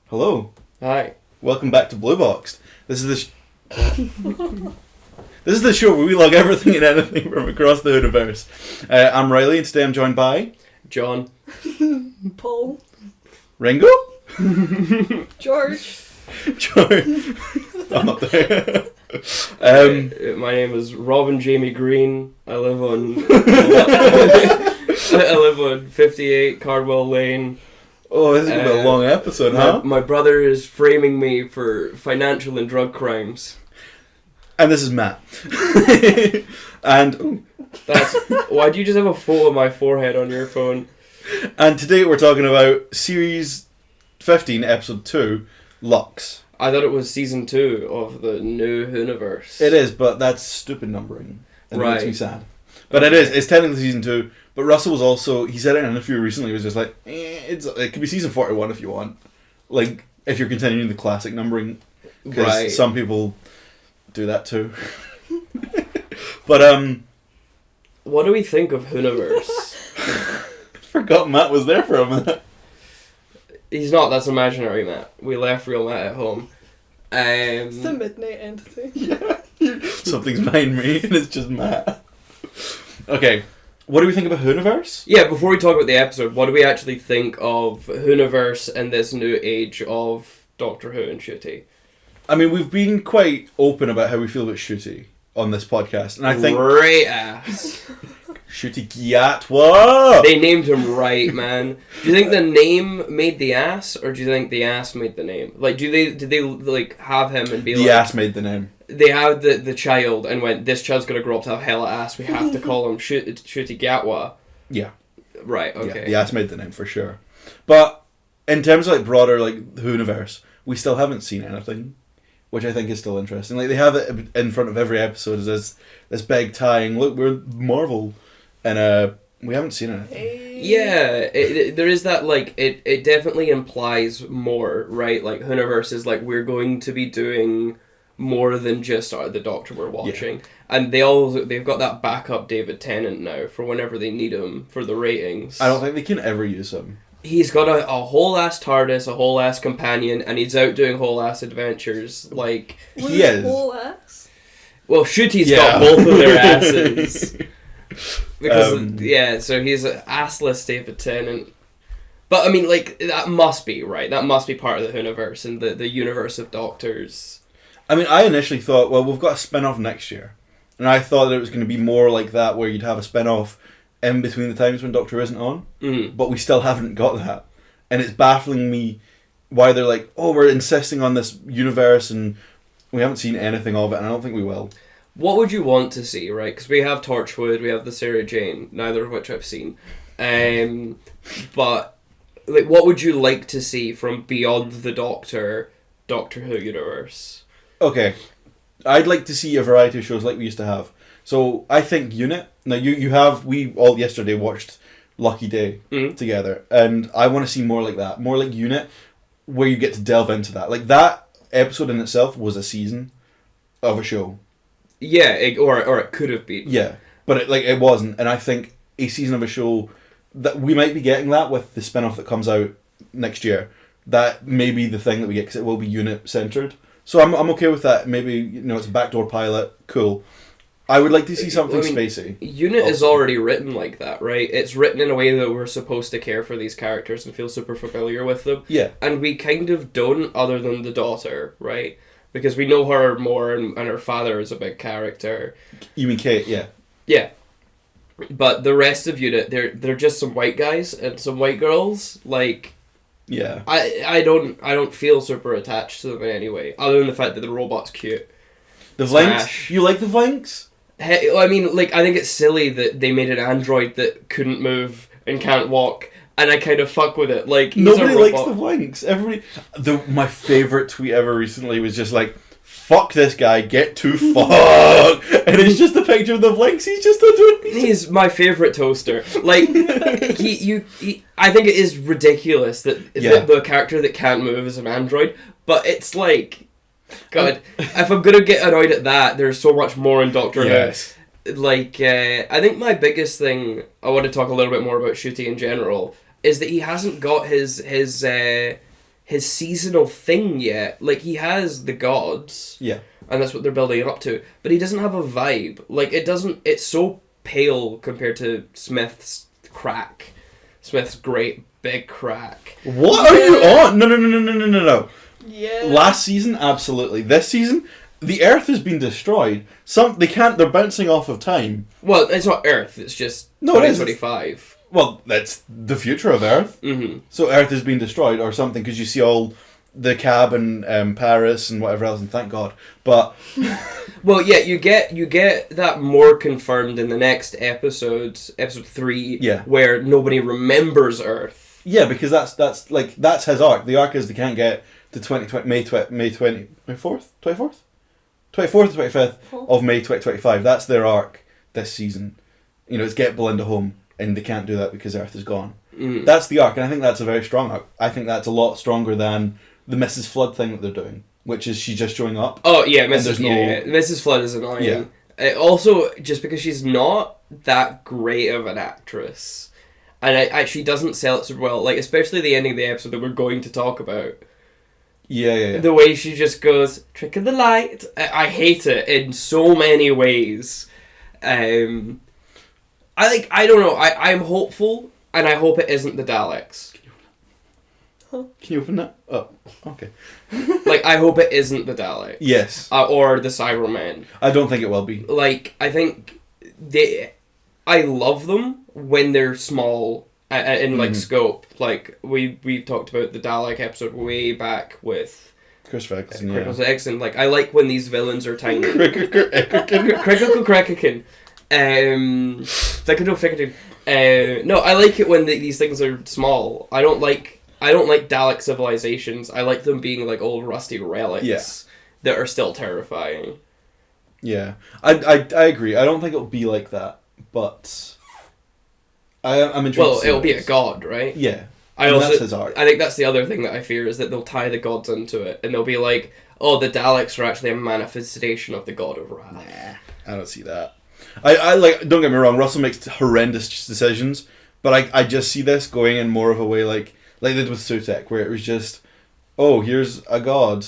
Hello. Hi. Welcome back to Blueboxd. This is the show where we log everything and anything from across the universe. I'm Rylie, and today I'm joined by John. Paul. Ringo. George. I'm not there. My name is Robin Jamie Green. I live on 58 Cardwell Lane. Oh, this is going to be a long episode, huh? My brother is framing me for financial and drug crimes. And this is Matt. And Why do you just have a photo of my forehead on your phone? And today we're talking about Series 15, Episode 2, Lux. I thought it was Season 2 of the new universe. It is, but that's stupid numbering. And Right. It makes me sad. But it is. It's technically Season 2. But Russell was also... He said it in an interview recently. He was just like, it could be Season 41 if you want. Like, if you're continuing the classic numbering. Because some people do that too. But, what do we think of Hooniverse? forgot Matt was there for a minute. He's not, that's imaginary Matt. We left real Matt at home. It's the midnight entity. Yeah. Something's behind me and it's just Matt. Okay. What do we think about Hooniverse? Yeah, before we talk about the episode, what do we actually think of Hooniverse and this new age of Doctor Who and Shooty? I mean, we've been quite open about how we feel about Shooty on this podcast, and I think great ass. Shooty Gyatwa. They named him right, man. Do you think the name made the ass, or do you think the ass made the name? Like, did they like have him and be the like, ass made the name? They had the child and went, this child's gonna grow up to have hella ass. We have to call him Shooty Gyatwa. Yeah. Right. Okay. Yeah, the ass made the name for sure. But in terms of like broader like Hooniverse, we still haven't seen anything, which I think is still interesting. Like they have it in front of every episode as this big tying. Look, we're Marvel, and we haven't seen anything. Yeah, there is that, like, it definitely implies more, right? Like, Hooniverse is like, we're going to be doing more than just the Doctor we're watching. Yeah. And they've got that backup David Tennant now for whenever they need him for the ratings. I don't think they can ever use him. He's got a whole ass TARDIS, a whole ass companion, and he's out doing whole ass adventures. Like, he is. Whole ass? Well, Shooty's got both of their asses. Because, so he's an assless David Tennant. But, I mean, like, that must be, right? That must be part of the Hooniverse and the universe of Doctors. I mean, I initially thought, well, we've got a spin-off next year. And I thought that it was going to be more like that, where you'd have a spin-off in between the times when Doctor isn't on. But we still haven't got that. And it's baffling me why they're like, oh, we're insisting on this universe and we haven't seen anything of it, and I don't think we will. What would you want to see, right? Because we have Torchwood, we have the Sarah Jane, neither of which I've seen. But, like, what would you like to see from beyond the Doctor Who universe? Okay. I'd like to see a variety of shows like we used to have. So, I think Unit. Now, we all yesterday watched Lucky Day together, and I want to see more like that. More like Unit, where you get to delve into that. Like, that episode in itself was a season of a show. Yeah, or it could have been. Yeah, but it wasn't, and I think a season of a show, that we might be getting that with the spin-off that comes out next year. That may be the thing that we get, because it will be Unit-centred. So I'm okay with that. Maybe, it's a backdoor pilot. Cool. I would like to see something spacey. Unit is already written like that, right? It's written in a way that we're supposed to care for these characters and feel super familiar with them. Yeah. And we kind of don't, other than the daughter, right? Because we know her more, and her father is a big character. You mean Kate? Yeah. Yeah. But the rest of Unit, they're just some white guys and some white girls. Like, yeah. I don't feel super attached to them in any way, other than the fact that the robot's cute. The Vlinks? You like the Vlinks? I mean, like, I think it's silly that they made an android that couldn't move and can't walk, and I kind of fuck with it. Like, nobody likes the Vlinks. My favourite tweet ever recently was just like, fuck this guy, get to fuck. And it's just a picture of the Vlinks. He's just a dude. He's my favourite toaster. Like, I think it is ridiculous that the character that can't move is an android, but it's like, God, if I'm gonna get annoyed at that, there's so much more in Doctor Who. Like, I think my biggest thing, I want to talk a little bit more about Shooty in general, is that he hasn't got his his seasonal thing yet. Like, he has the gods. Yeah. And that's what they're building up to. But he doesn't have a vibe. Like, it's so pale compared to Smith's crack. Smith's great big crack. What are you on? No. Yeah. Last season, absolutely. This season, the Earth has been destroyed. They're bouncing off of time. Well, it's not Earth, it's just 2025. Well, that's the future of Earth. Mm-hmm. So Earth has been destroyed or something, because you see all the cab and Paris and whatever else, and thank God. But well, yeah, you get that more confirmed in the next episode 3, where nobody remembers Earth. Yeah, because that's his arc. The arc is they can't get to May 24th to 25th of May 2025. That's their arc this season. You know, it's get Belinda home, and they can't do that because Earth is gone. Mm. That's the arc, and I think that's a very strong arc. I think that's a lot stronger than the Mrs. Flood thing that they're doing, which is she just showing up. Oh yeah, Mrs. Flood is annoying. Yeah. Also, just because she's not that great of an actress, and she doesn't sell it super well. Like, especially the ending of the episode that we're going to talk about. Yeah. The way she just goes, trick of the light. I hate it in so many ways. I don't know. I'm hopeful, and I hope it isn't the Daleks. Can you open that? Oh, okay. Like, I hope it isn't the Daleks. Yes. Or the Cybermen. I don't think it will be. Like, I think I love them when they're small in scope. Like, we've talked about the Dalek episode way back with Chris Eccleston, Eccleston. Like, I like when these villains are tiny. Crickerkin. No, I like it when these things are small. I don't like Dalek civilizations. I like them being like old rusty relics that are still terrifying. Yeah, I agree. I don't think it'll be like that, but I'm intrigued. Well, it'll be a god, right? Yeah. That's his art. I think that's the other thing that I fear, is that they'll tie the gods into it, and they'll be like, oh, the Daleks are actually a manifestation of the god of wrath. Nah, I don't see that. I like, don't get me wrong, Russell makes horrendous decisions, but I just see this going in more of a way like they did with Sutek, where it was just, oh, here's a god.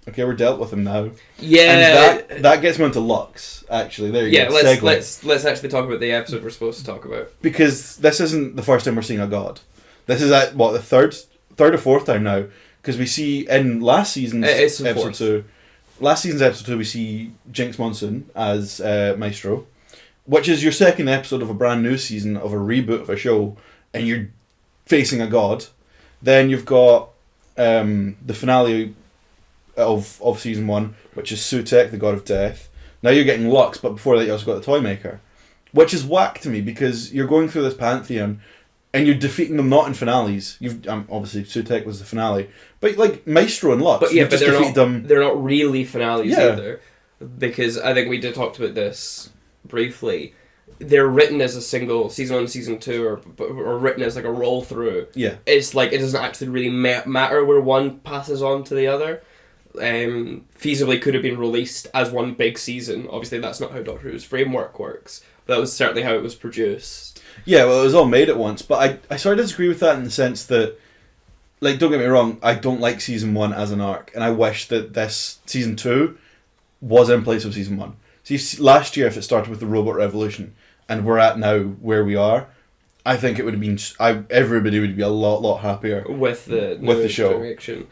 Okay, we're dealt with him now. Yeah. And that gets me onto Lux, actually. There you go. Yeah, let's actually talk about the episode we're supposed to talk about. Because this isn't the first time we're seeing a god. This is the third or fourth time now. Because we see in last season's episode 2. Last season's episode 2, we see Jinx Monsoon as Maestro, which is your second episode of a brand new season of a reboot of a show, and you're facing a god. Then you've got the finale of season 1, which is Sutek, the god of death. Now you're getting Lux, but before that you also got the Toymaker, which is whack to me, because you're going through this pantheon and you're defeating them not in finales. You've obviously Sutek was the finale, but like Maestro and Lux, but they're not really finales either, because I think we talked about this briefly. They're written as a single season 1, season 2, or written as like a roll through. Yeah, it's like it doesn't actually really matter where one passes on to the other. Feasibly could have been released as one big season. Obviously, that's not how Doctor Who's framework works. But that was certainly how it was produced. Yeah, well, it was all made at once. But I sort of disagree with that in the sense that, like, don't get me wrong, I don't like season 1 as an arc, and I wish that this season 2 was in place of season 1. See, last year, if it started with the Robot Revolution, and we're at now where we are, I think it would have been everybody would be a lot happier with the show. Direction.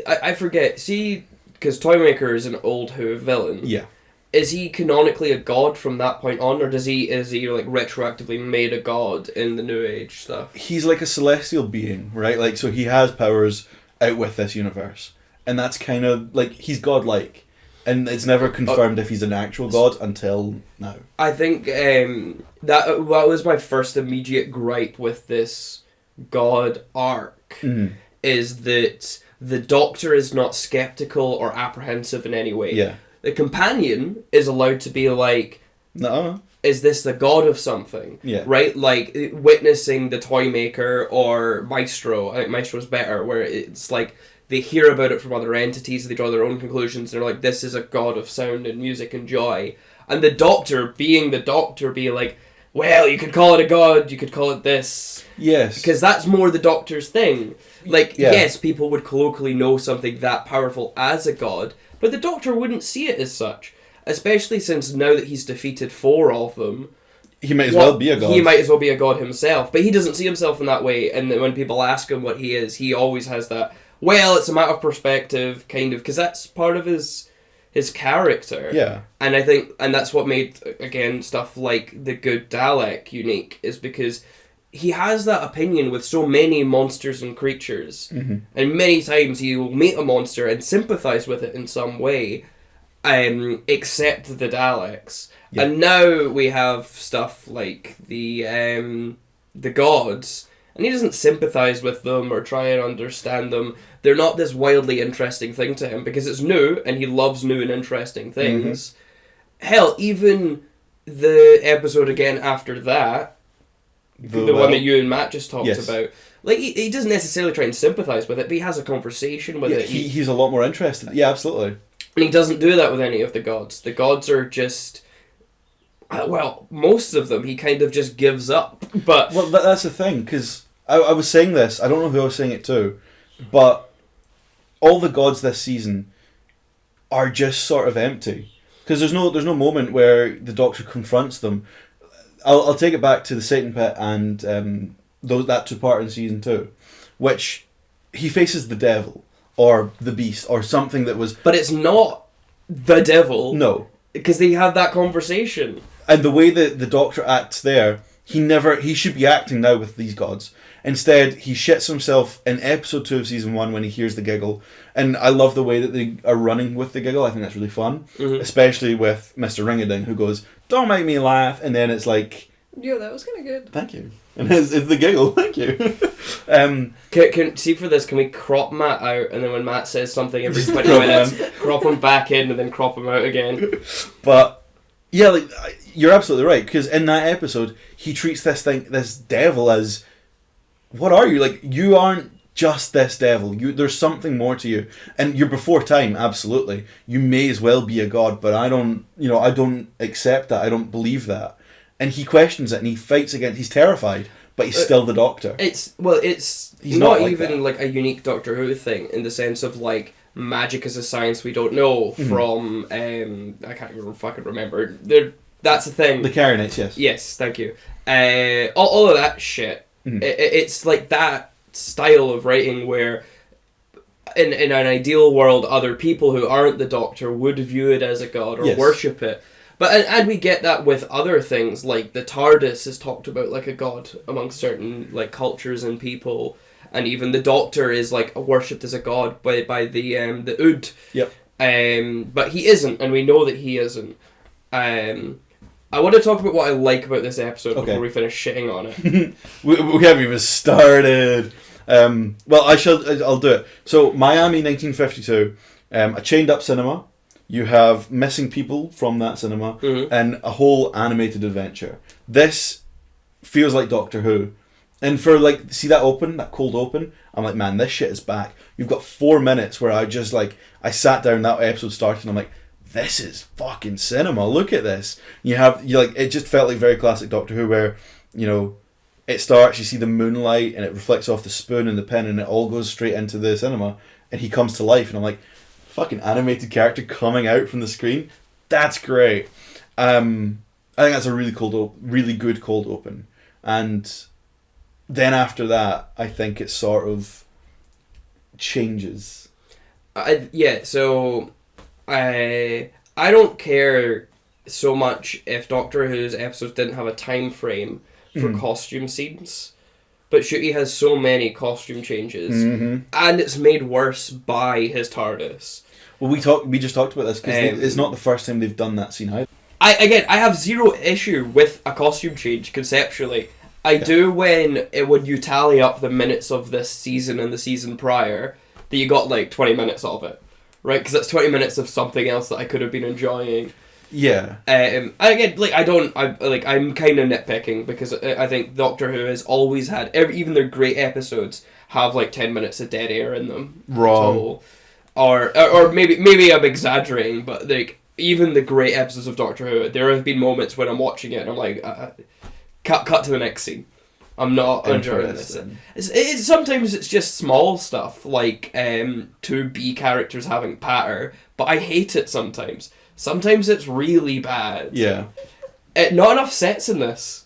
I forget. See, because Toymaker is an old Who villain. Yeah. Is he canonically a god from that point on, or is he like retroactively made a god in the New Age stuff? He's like a celestial being, right? Like, so he has powers out with this universe, and that's kind of like he's godlike, and it's never confirmed if he's an actual god until now. I think that was my first immediate gripe with this god arc, is that the Doctor is not skeptical or apprehensive in any way. Yeah. The companion is allowed to be like, no, is this the god of something? Yeah. Right? Like, witnessing the Toymaker or Maestro. I think Maestro's better, where it's like they hear about it from other entities, they draw their own conclusions, they're like, this is a god of sound and music and joy. And the Doctor, being the Doctor, be like, well, you could call it a god, you could call it this. Yes. Because that's more the Doctor's thing. Like, yes, people would colloquially know something that powerful as a god, but the Doctor wouldn't see it as such. Especially since now that he's defeated 4 of them... He might as well be a god. He might as well be a god himself. But he doesn't see himself in that way, and when people ask him what he is, he always has that, well, it's a matter of perspective, kind of, because that's part of his character. Yeah. And I think, and that's what made, again, stuff like the Good Dalek unique, is because he has that opinion with so many monsters and creatures. Mm-hmm. And many times he will meet a monster and sympathise with it in some way, except the Daleks. Yeah. And now we have stuff like the gods, and he doesn't sympathise with them or try and understand them. They're not this wildly interesting thing to him, because it's new, and he loves new and interesting things. Mm-hmm. Hell, even the episode again after that, the one that you and Matt just talked about. Like, he doesn't necessarily try and sympathise with it, but he has a conversation with it. He's a lot more interested. Yeah, absolutely. And he doesn't do that with any of the gods. The gods are just... Well, most of them, he kind of just gives up. But well, that's the thing, because I was saying this, I don't know who I was saying it to, but all the gods this season are just sort of empty. Because there's no moment where the Doctor confronts them. I'll take it back to the Satan Pit and that 2-part in season 2, which he faces the devil or the beast or something that was. But it's not the devil. No, because they have that conversation. And the way that the Doctor acts there, he should be acting now with these gods. Instead, he shits himself in episode 2 of season 1 when he hears the giggle. And I love the way that they are running with the giggle. I think that's really fun. Mm-hmm. Especially with Mr. Ringading, who goes, "Don't make me laugh." And then it's like... Yeah, that was kind of good. Thank you. And it's the giggle. Thank you. Can see for this, can we crop Matt out, and then when Matt says something every 20 minutes, crop him back in and then crop him out again? But... yeah, like, you're absolutely right, because in that episode, he treats this devil as... what are you? Like, you aren't just this devil. There's something more to you. And you're before time, absolutely. You may as well be a god, but I don't accept that. I don't believe that. And he questions it, and he fights against... he's terrified, but he's still the Doctor. He's not like even like a unique Doctor Who thing, in the sense of, like, magic is a science we don't know from... I can't even fucking remember. That's the thing. The Carinates, yes. Yes, thank you. All of that shit. Mm-hmm. It's like that style of writing where... In an ideal world, other people who aren't the Doctor would view it as a god or worship it. But and we get that with other things, like the TARDIS is talked about like a god amongst certain like cultures and people, and even the Doctor is like worshipped as a god by the Ood. Yep. But he isn't, and we know that he isn't. I want to talk about what I like about this episode before we finish shitting on it. we haven't even started. Well, I'll do it. So Miami, 1952, a chained up cinema. You have missing people from that cinema, and a whole animated adventure. This feels like Doctor Who. And for, like, see that cold open? I'm like, man, this shit is back. You've got 4 minutes where I sat down, that episode started, and I'm like, this is fucking cinema, look at this. It just felt like very classic Doctor Who, where, it starts, you see the moonlight, and it reflects off the spoon and the pen, and it all goes straight into the cinema, and he comes to life, and I'm like, fucking animated character coming out from the screen. That's great. I think that's a really good cold open. And then after that, I think it sort of changes. So I don't care so much if Doctor Who's episodes didn't have a time frame for costume scenes. But Ncuti has so many costume changes, and it's made worse by his TARDIS. Well, we just talked about this, because it's not the first time they've done that scene either. I have zero issue with a costume change, conceptually. I do when you tally up the minutes of this season and the season prior, that you got like 20 minutes of it, right? Because that's 20 minutes of something else that I could have been enjoying. Yeah. Again, I'm kind of nitpicking, because I think Doctor Who has always had, even their great episodes have like 10 minutes of dead air in them. Wrong. Or maybe I'm exaggerating, but like even the great episodes of Doctor Who, there have been moments when I'm watching it and I'm like, cut to the next scene. I'm not enjoying this. Sometimes it's just small stuff, like two B characters having patter, but I hate it sometimes. Sometimes it's really bad. Yeah. Not enough sets in this.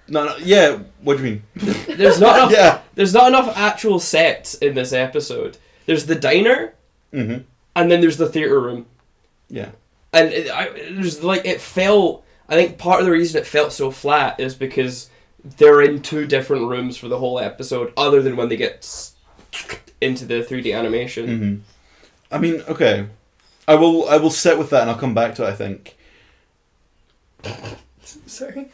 Yeah, what do you mean? There's not enough. Yeah. There's not enough actual sets in this episode. There's the diner, and then there's the theater room. Yeah. And it felt. I think part of the reason it felt so flat is because they're in two different rooms for the whole episode, other than when they get into the 3D animation. Mm-hmm. I mean, okay, I will sit with that, and I'll come back to it, I think. Sorry.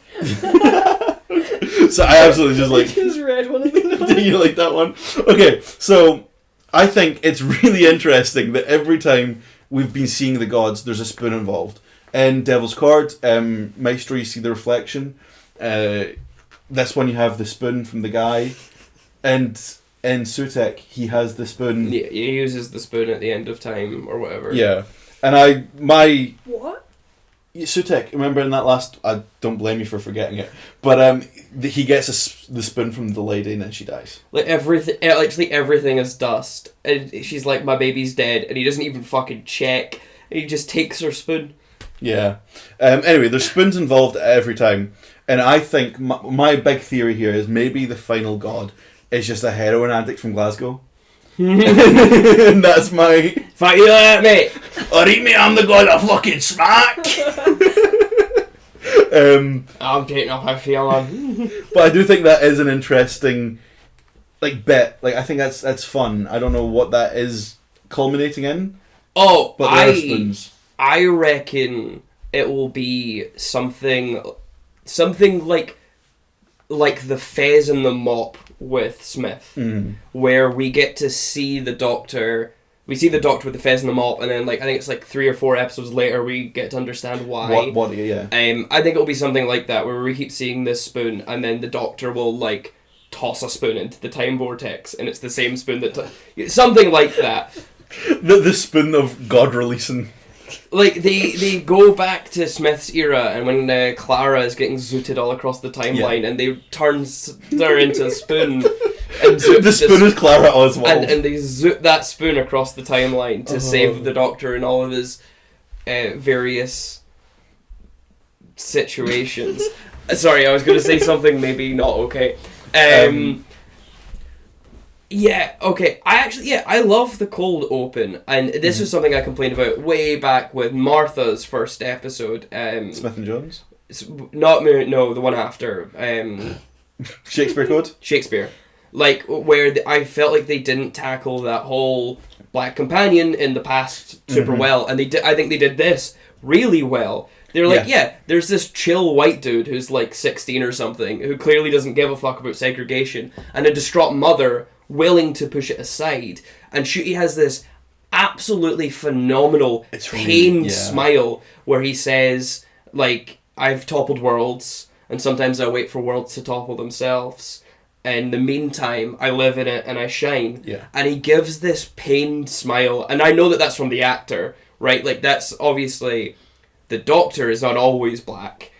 So I absolutely just like. I just read one of the notes. Do you like that one? Okay, so I think it's really interesting that every time we've been seeing the gods, there's a spoon involved. In Devil's Court, Maestro, you see the reflection. This one you have the spoon from the guy. And in Sutek, he has the spoon. Yeah, he uses the spoon at the end of time or whatever. Yeah. And What? Sutek, remember in that last... I don't blame you for forgetting it. But he gets the spoon from the lady and then she dies. Like everything is dust. And she's like, my baby's dead. And he doesn't even fucking check. He just takes her spoon. Yeah. Anyway, there's spoons involved every time. And I think my big theory here is maybe the final god is just a heroin addict from Glasgow. And that's my... Fuck you like that, mate. Or eat me, I'm the god of fucking smack. I'm taking off my feeling. But I do think that is an interesting bit. I think that's fun. I don't know what that is culminating in. Oh, but there are spoons. I reckon it will be something like the Fez and the Mop with Smith, where we get to see the Doctor. We see the Doctor with the Fez and the Mop, and then I think it's 3 or 4 episodes later we get to understand why. What? Yeah. I think it'll be something like that, where we keep seeing this spoon, and then the Doctor will toss a spoon into the time vortex, and it's the same spoon that something like that. The spoon of God releasing. They go back to Smith's era, and when Clara is getting zooted all across the timeline, and they turn her into a spoon. And the spoon is Clara Oswald. And they zoot that spoon across the timeline to save the Doctor in all of his various situations. Sorry, I was going to say something maybe not okay. Yeah, okay. I love the cold open, and this is something I complained about way back with Martha's first episode. Smith and Jones? No, the one after. Shakespeare Code? Shakespeare. Where I felt like they didn't tackle that whole black companion in the past super well, and I think they did this really well. They're there's this chill white dude who's 16 or something, who clearly doesn't give a fuck about segregation, and a distraught mother willing to push it aside. And Shooty has this absolutely phenomenal pained smile where he says, I've toppled worlds, and sometimes I wait for worlds to topple themselves. In the meantime, I live in it and I shine. Yeah. And he gives this pained smile, and I know that that's from the actor, right? That's obviously... The Doctor is not always black.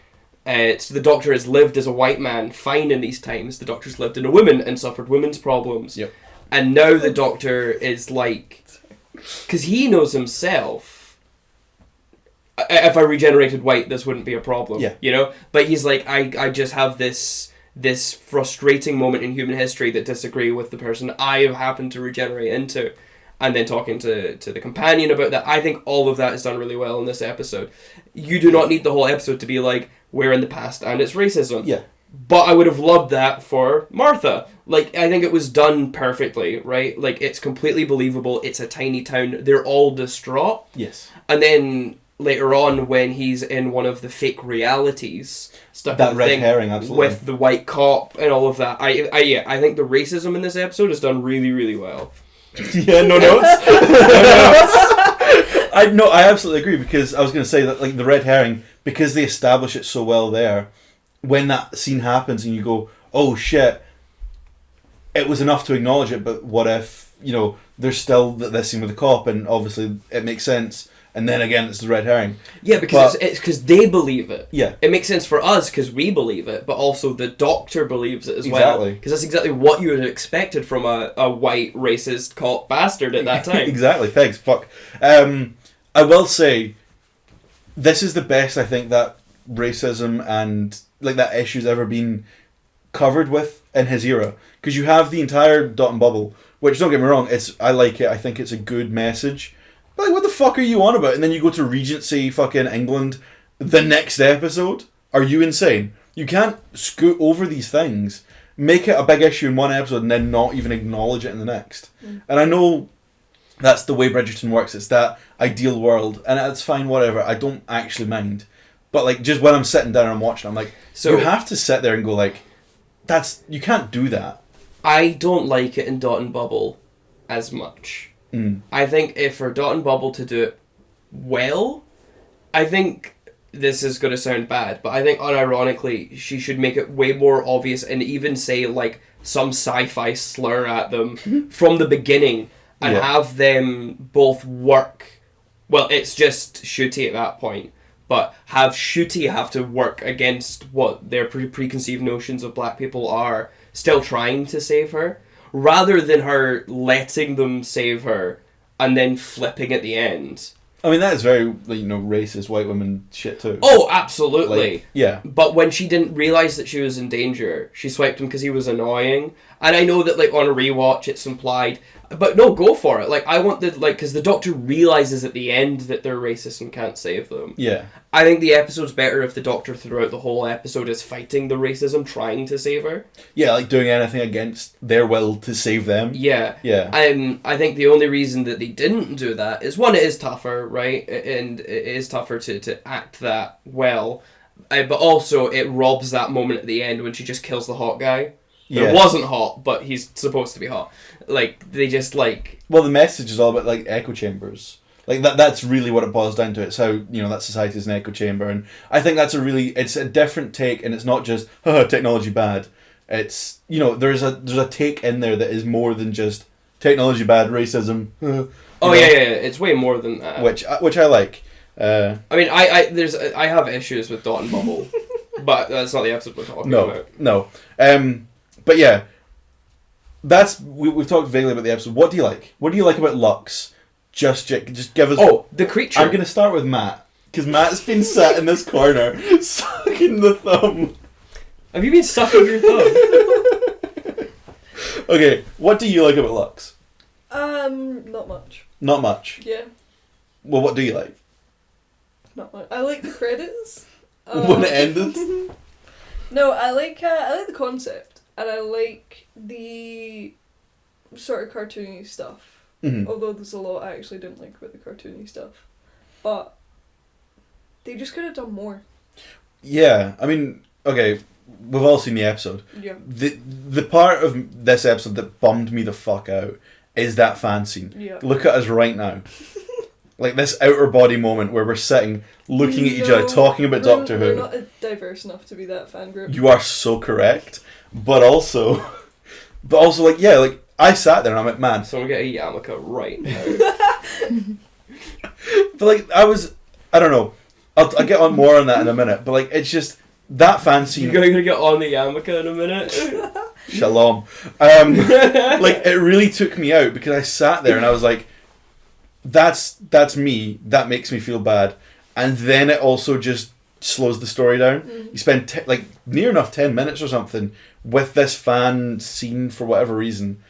So the Doctor has lived as a white man, fine in these times. The Doctor's lived in a woman and suffered women's problems. Yep. And now the Doctor is because he knows himself, if I regenerated white, this wouldn't be a problem. Yeah. You know? But he's I just have this frustrating moment in human history that disagree with the person I have happened to regenerate into. And then talking to the companion about that. I think all of that is done really well in this episode. You do not need the whole episode to be we're in the past and it's racism. Yeah. But I would have loved that for Martha. I think it was done perfectly, right? It's completely believable. It's a tiny town. They're all distraught. Yes. And then later on, when he's in one of the fake realities, stuff that red herring, absolutely, with the white cop and all of that. I think the racism in this episode is done really, really well. Yeah, no notes. I absolutely agree, because I was going to say that the red herring, because they establish it so well there, when that scene happens and you go, oh shit, it was enough to acknowledge it, but what if there's still this scene with the cop, and obviously it makes sense, and then again it's the red herring. Yeah, because it's because they believe it. Yeah. It makes sense for us because we believe it, but also the Doctor believes it as well. Because that's exactly what you would have expected from a white, racist cop bastard at that time. Exactly. Pegs. Fuck. I will say, this is the best I think that racism and like that issue's ever been covered with in his era. Because you have the entire Dot and Bubble, which, don't get me wrong, I like it. I think it's a good message. But like, what the fuck are you on about? And then you go to Regency fucking England the next episode? Are you insane? You can't scoot over these things, make it a big issue in one episode, and then not even acknowledge it in the next. And I know that's the way Bridgerton works. It's that ideal world, and it's fine, whatever. I don't actually mind. But like, just when I'm sitting down and I'm watching, I'm like, so you have to sit there and go like, you can't do that. I don't like it in Dot and Bubble as much. I think if for Dot and Bubble to do it well, I think this is going to sound bad, but I think unironically she should make it way more obvious and even say like some sci-fi slur at them from the beginning and have them both work. Well, it's just Shooty at that point, but have Shooty have to work against what their preconceived notions of black people are, still trying to save her, rather than her letting them save her and then flipping at the end. I mean, that is very, racist white women shit too. Oh, absolutely. Like, yeah. But when she didn't realise that she was in danger, she swiped him because he was annoying. And I know that, on a rewatch, it's implied. But no, go for it. I want because the Doctor realises at the end that they're racist and can't save them. Yeah. I think the episode's better if the Doctor throughout the whole episode is fighting the racism, trying to save her. Yeah, doing anything against their will to save them. Yeah. Yeah. I think the only reason that they didn't do that is, one, it is tougher, right? And it is tougher to act that well. But also, it robs that moment at the end when she just kills the hot guy. Yeah. It wasn't hot, but he's supposed to be hot. They just Well, the message is all about, echo chambers. That's really what it boils down to. It's how, that society is an echo chamber. And I think that's it's a different take, and it's not just, technology bad. It's, there's a take in there that is more than just technology bad, racism. Yeah, it's way more than that. Which I like. I mean, I have issues with Dot and Bubble, but that's not the episode we're talking about. No. But yeah, we've talked vaguely about the episode. What do you like? What do you like about Lux? Just give us... Oh, the creature. I'm going to start with Matt, because Matt's been sat in this corner, sucking the thumb. Have you been sucking your thumb? Okay, what do you like about Lux? Not much. Not much? Yeah. Well, what do you like? Not much. I like the credits. When it ended? No, I like the concept, and I like the sort of cartoony stuff. Mm-hmm. Although there's a lot I actually didn't like about the cartoony stuff, but they just could have done more. Yeah, I mean, okay, we've all seen the episode. Yeah. The part of this episode that bummed me the fuck out is that fan scene. Yeah. Look at us right now. This outer body moment where we're sitting, looking at each other, talking about Doctor Who. We're not diverse enough to be that fan group. You are so correct. But also, I sat there and I'm like, man. Someone get a yarmulke right now. But I don't know. I'll get on more on that in a minute. But it's just, that fan scene. You're going to get on the yarmulke in a minute? Shalom. It really took me out because I sat there and I was like, that's me. That makes me feel bad. And then it also just slows the story down. Mm. You spend near enough 10 minutes or something with this fan scene for whatever reason.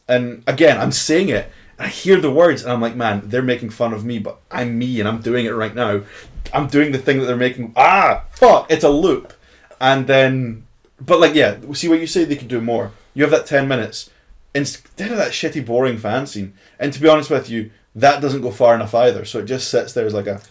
And again, I'm saying it. I hear the words and I'm like, man, they're making fun of me, but I'm me and I'm doing it right now. I'm doing the thing that they're making. Fuck, it's a loop. And then, see what you say they could do more. You have that 10 minutes instead of that shitty, boring fan scene. And to be honest with you, that doesn't go far enough either. So it just sits there as cartoons.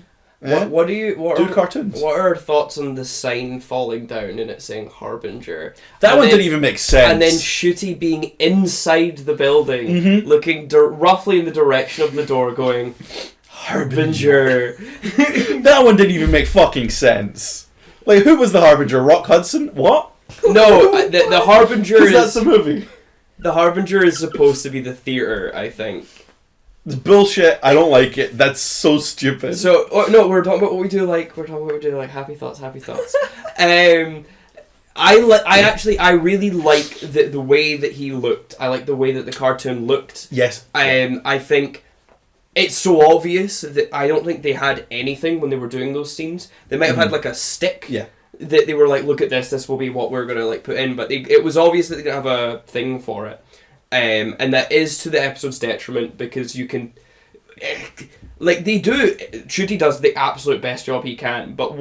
What are our thoughts on the sign falling down and it saying Harbinger? That one didn't even make sense. And then Shooty being inside the building, looking roughly in the direction of the door, going Harbinger. That one didn't even make fucking sense. Who was the Harbinger? Rock Hudson? What? No, the Harbinger is... That's the movie. The Harbinger is supposed to be the theatre, I think. It's bullshit. I don't like it. That's so stupid. So no, we're talking about what we do like. We're talking about what we do like. Happy thoughts. I really like the way that he looked. I like the way that the cartoon looked. Yes. I think it's so obvious that I don't think they had anything when they were doing those scenes. They might have had like a stick. Yeah. That they were like, look at this. This will be what we're gonna like put in. But it was obvious that they didn't have a thing for it. And that is to the episode's detriment because you can, like they do. Shooty does the absolute best job he can. But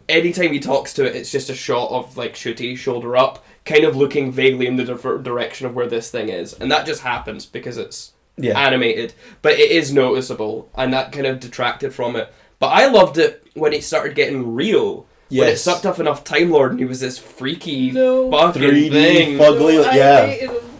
anytime he talks to it, it's just a shot of like Shooty shoulder up, kind of looking vaguely in the direction of where this thing is, and that just happens because it's animated. But it is noticeable, and that kind of detracted from it. But I loved it when it started getting real. Yes. When it sucked up enough Time Lord, and he was this freaky fucking 3D thing. Fugly,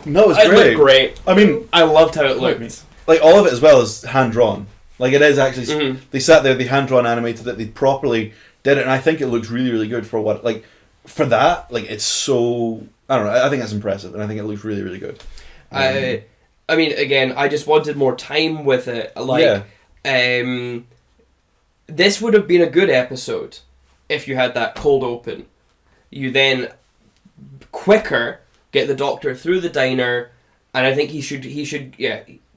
No, it was great. It looked great. I mean, I loved how it looked. Like all of it as well is hand drawn. Like it is actually. They sat there, they hand drawn animated it, they properly did it, and I think it looks really, really good for what for that. Like it's so. I don't know. I think that's impressive, and I think it looks really, really good. I mean, again, I just wanted more time with it. This would have been a good episode if you had that cold open. You then quicker get the Doctor through the diner, and I think he should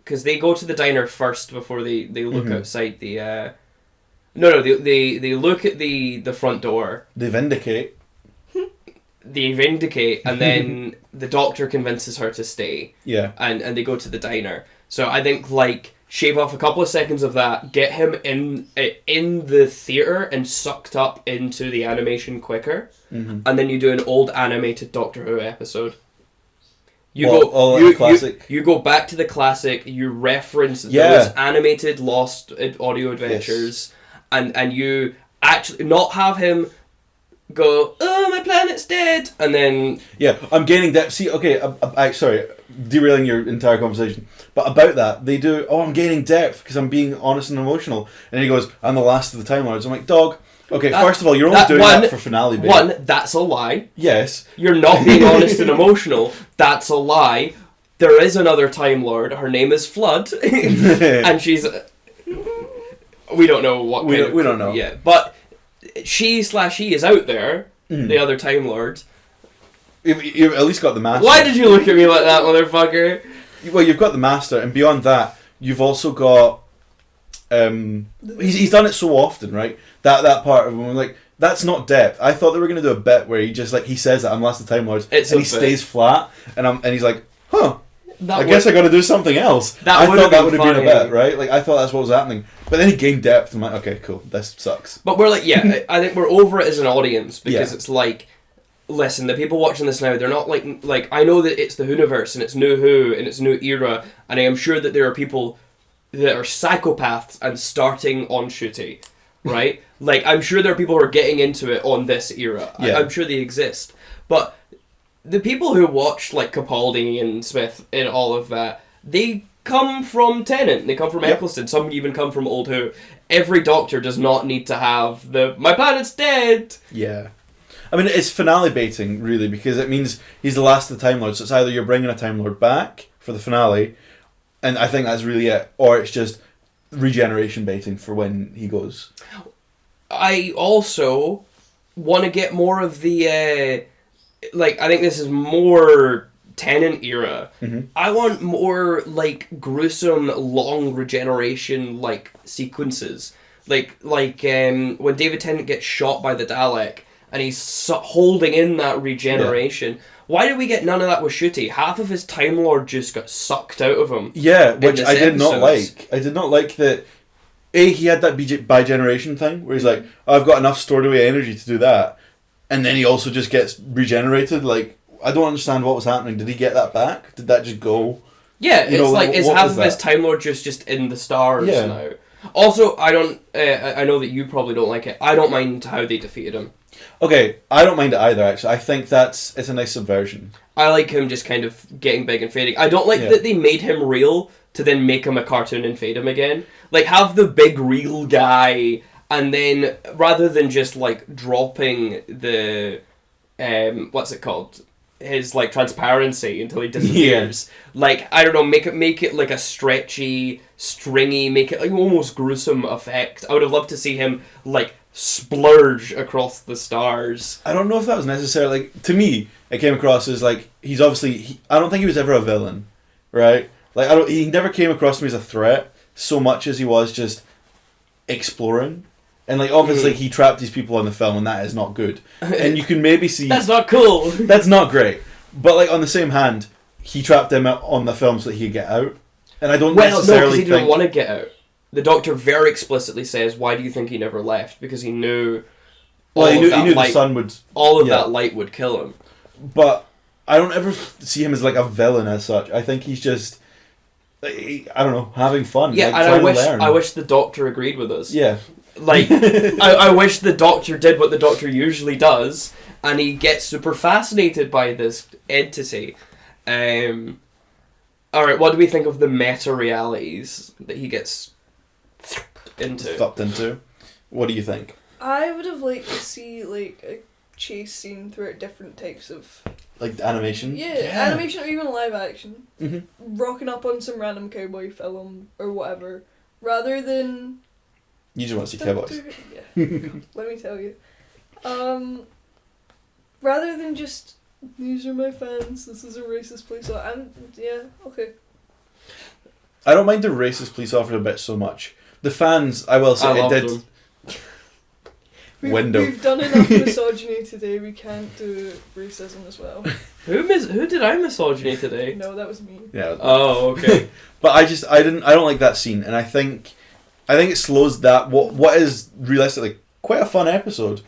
because they go to the diner first before they look outside the they look at the front door. They vindicate, and then the Doctor convinces her to stay. Yeah. And they go to the diner. So I think shave off a couple of seconds of that, get him in the theater and sucked up into the animation quicker, and then you do an old animated Doctor Who episode. You go back to the classic. You reference those animated lost audio adventures, and you actually not have him go, oh, my planet's dead, and then I'm gaining depth. See, okay, I sorry, derailing your entire conversation, but about that they do. Oh, I'm gaining depth because I'm being honest and emotional, and he goes, I'm the last of the Time Lords. I'm like, dog. Okay, first of all, you're only doing that for finale bait. One, that's a lie. Yes. You're not being honest and emotional. That's a lie. There is another Time Lord. Her name is Flood. And she's... We don't know what we don't know. Yeah, but she is out there, the other Time Lord. You've at least got the Master. Why did you look at me like that, motherfucker? Well, you've got the Master, and beyond that, you've also got... he's done it so often, right? That part of him, that's not depth. I thought they were going to do a bit where he just he says that I'm last of Time Lords, and he stays flat, and he's like, huh. I guess I got to do something else. I thought that would have been a bit, right? I thought that's what was happening, but then he gained depth. I'm like, okay, cool, this sucks. But we're I think we're over it as an audience because it's listen, the people watching this now, they're not like I know that it's the Whoniverse and it's New Who and it's New Era, and I am sure that there are people that are psychopaths and starting on Shooty, right? I'm sure there are people who are getting into it on this era. Yeah. I'm sure they exist. But the people who watch Capaldi and Smith and all of that, they come from Tennant, they come from Eccleston, some even come from Old Who. Every Doctor does not need to have my planet's dead. Yeah. I mean, it's finale baiting, really, because it means he's the last of the Time Lords. So it's either you're bringing a Time Lord back for the finale, and I think that's really it, or it's just regeneration baiting for when he goes. I also want to get more of the, I think this is more Tennant era. Mm-hmm. I want more, gruesome, long regeneration, sequences. When David Tennant gets shot by the Dalek, and he's holding in that regeneration. Yeah. Why did we get none of that with Shooty? Half of his Time Lord just got sucked out of him. Yeah, which I did not like. I did not like that. He had that bi-generation thing where he's like, I've got enough stored away energy to do that, and then he also just gets regenerated. I don't understand what was happening. Did he get that back? Did that just go? Yeah, it's half of his Time Lord just in the stars now. Also, I don't. I know that you probably don't like it. I don't mind how they defeated him. Okay, I don't mind it either, actually. I think it's a nice subversion. I like him just kind of getting big and fading. I don't like that they made him real to then make him a cartoon and fade him again. Have the big real guy, and then rather than just dropping the what's it called? His transparency until he disappears. I don't know, make it a stretchy stringy, make it like almost gruesome effect. I would have loved to see him like splurge across the stars. I don't know if that was necessarily, like, to me, it came across as like he's obviously. I don't think he was ever a villain, right? Like he never came across to me as a threat so much as he was just exploring. And like obviously he trapped these people in the film, and that is not good. And you can maybe see that's not cool. That's not great. But like on the same hand, he trapped them on the film so that he could get out. And I don't necessarily because he didn't want to get out. The Doctor very explicitly says, "Why do you think he never left?" Because he knew. He knew the sun would. All of that light would kill him. But I don't ever see him as like a villain as such. I think he's just. I don't know, having fun. Yeah, like, and I wish the Doctor agreed with us. Yeah. Like, I wish the Doctor did what the Doctor usually does, and he gets super fascinated by this entity. Alright, what do we think of the meta-realities that he gets into? Thumped into. What do you think? I would have liked to see, like, a chase scene throughout different types of... Like animation? Yeah, animation or even live action. Mm-hmm. Rocking up on some random cowboy film or whatever, rather than... You just want to see cowboys. Yeah, let me tell you. Rather than just, these are my fans, this is a racist police officer. Yeah, okay. I don't mind the racist police officer bit so much. The fans, I will say, it did... We've done enough misogyny today, we can't do racism as well. Who did I misogyny today? No, that was me. Yeah. Oh, okay. But I don't like that scene, and I think it slows that what is realistically quite a fun episode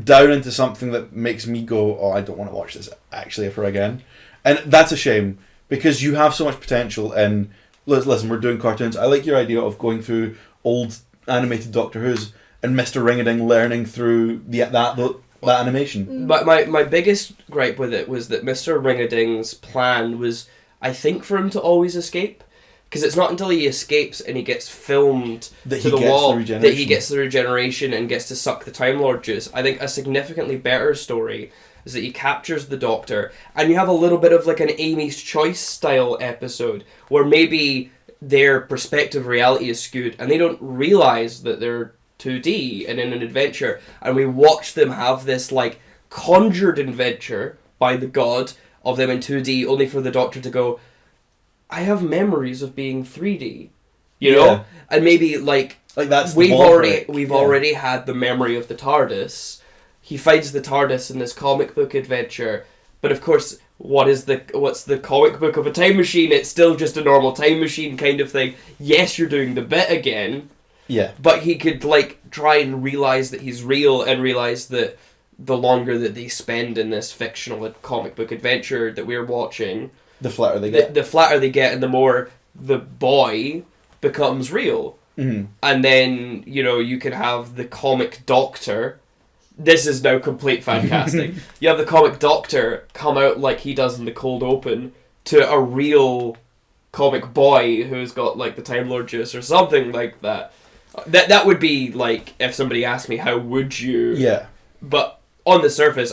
down into something that makes me go, oh, I don't want to watch this actually ever again. And that's a shame, because you have so much potential. And listen, we're doing cartoons. I like your idea of going through old animated Doctor Who's and Mr. Ring-a-Ding learning through that animation. But my biggest gripe with it was that Mr. Ring-a-Ding's plan was, I think, for him to always escape. Because it's not until he escapes and he gets filmed to the wall that he gets the regeneration and gets to suck the Time Lord juice. I think a significantly better story is that he captures the Doctor, and you have a little bit of like an Amy's Choice style episode where maybe their perspective reality is skewed and they don't realise that they're 2D and in an adventure, and we watch them have this like conjured adventure by the god of them in 2D, only for the Doctor to go, I have memories of being 3D, you know, and maybe like that's we've already had the memory of the TARDIS. He finds the TARDIS in this comic book adventure, but of course, what's the comic book of a time machine? It's still just a normal time machine kind of thing. Yes, you're doing the bit again. Yeah. But he could like try and realize that he's real, and realize that the longer that they spend in this fictional comic book adventure that we're watching, the flatter they get. The flatter they get, and the more the boy becomes real. Mm-hmm. And then, you know, you can have the comic Doctor. This is now complete fancasting. You have the comic Doctor come out like he does in the cold open to a real comic boy who's got like the Time Lord juice or something like that. That would be like, if somebody asked me, how would you? Yeah. But on the surface,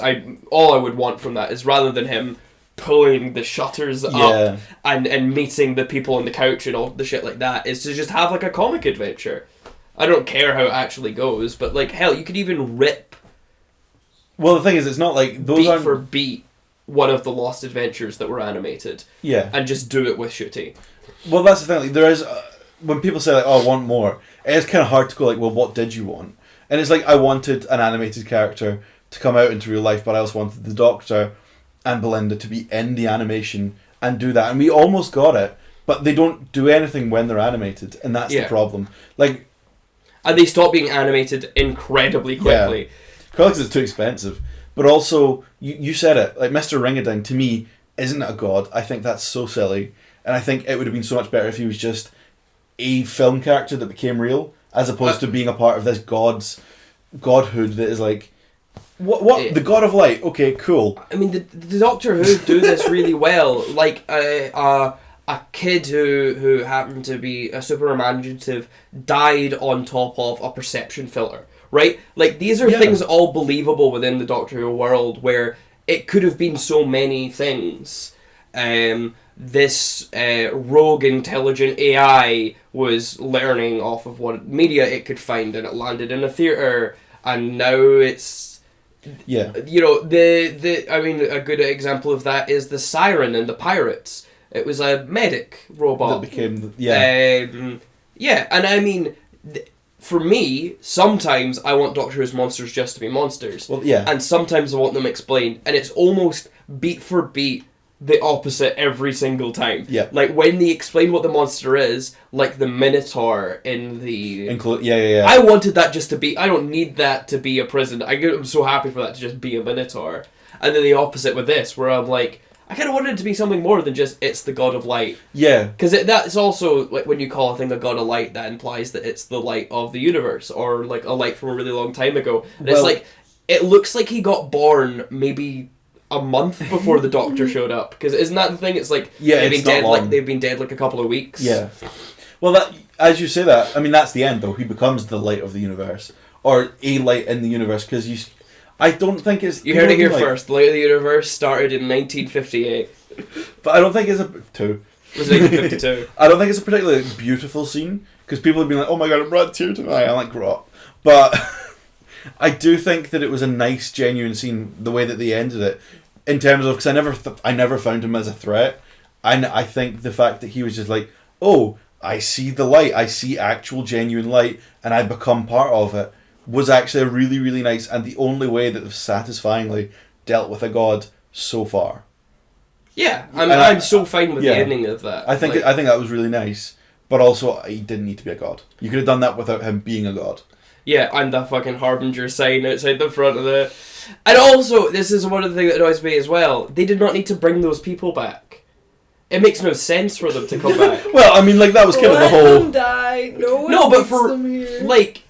all I would want from that is, rather than him pulling the shutters up and meeting the people on the couch and all the shit like that, is to just have like a comic adventure. I don't care how it actually goes, but like hell, you could even rip. Well, the thing is, it's not like those beat for beat one of the Lost Adventures that were animated. Yeah. And just do it with Ncuti. Well, that's the thing. Like, there is when people say like, "Oh, I want more," it's kind of hard to go like, "Well, what did you want?" And it's like, I wanted an animated character to come out into real life, but I also wanted the Doctor and Belinda to be in the animation and do that, and we almost got it, but they don't do anything when they're animated, and that's the problem. Like, and they stop being animated incredibly quickly. Yeah. Because it's too expensive. But also, you said it, like Mr. Ring-a-Ding to me isn't a god. I think that's so silly, and I think it would have been so much better if he was just a film character that became real, as opposed to being a part of this godhood that is like, what the God of Light? Okay, cool. I mean, the Doctor Who do this really well. Like a kid who happened to be a super imaginative died on top of a perception filter, right? Like, these are things all believable within the Doctor Who world, where it could have been so many things, this rogue intelligent AI was learning off of what media it could find, and it landed in a theatre, and now it's... Yeah. You know, I mean, a good example of that is the Siren in the Pirates. It was a medic robot. That became... Yeah. Yeah, and I mean... For me, sometimes I want Doctor Who's monsters just to be monsters. Well, yeah. And sometimes I want them explained. And it's almost beat for beat the opposite every single time. Yeah. Like when they explain what the monster is, like the Minotaur in the... Yeah. I wanted that just to be... I don't need that to be a prison. I'm so happy for that to just be a Minotaur. And then the opposite with this, where I'm like... I kind of wanted it to be something more than just, it's the god of light. Yeah. Because that's also, like, when you call a thing a god of light, that implies that it's the light of the universe, or, like, a light from a really long time ago. And it's like, it looks like he got born maybe a month before the Doctor showed up. Because isn't that the thing? It's like, they've been dead, like, a couple of weeks. Yeah. Well, that, as you say that, I mean, that's the end, though. He becomes the light of the universe. Or a light in the universe, because I don't think it's... You heard it here first. The Light of the Universe started in 1958. But I don't think it's a... Two. It was 1952. I don't think it's a particularly beautiful scene, because people have been like, oh my god, I'm brought a tear tonight. I'm like, grow up. But I do think that it was a nice, genuine scene, the way that they ended it, in terms of... Because I never found him as a threat. And I think the fact that he was just like, oh, I see the light. I see actual, genuine light, and I become part of it, was actually really, really nice, and the only way that they've satisfyingly dealt with a god so far. Yeah, I'm so fine with the ending of that. I think that was really nice, but also he didn't need to be a god. You could have done that without him being a god. Yeah, and the fucking Harbinger sign outside the front of the... And also, this is one of the things that annoys me as well, they did not need to bring those people back. It makes no sense for them to come back. Well, I mean, like, that was kind of the whole... Let them die. No one but for, them here. Like...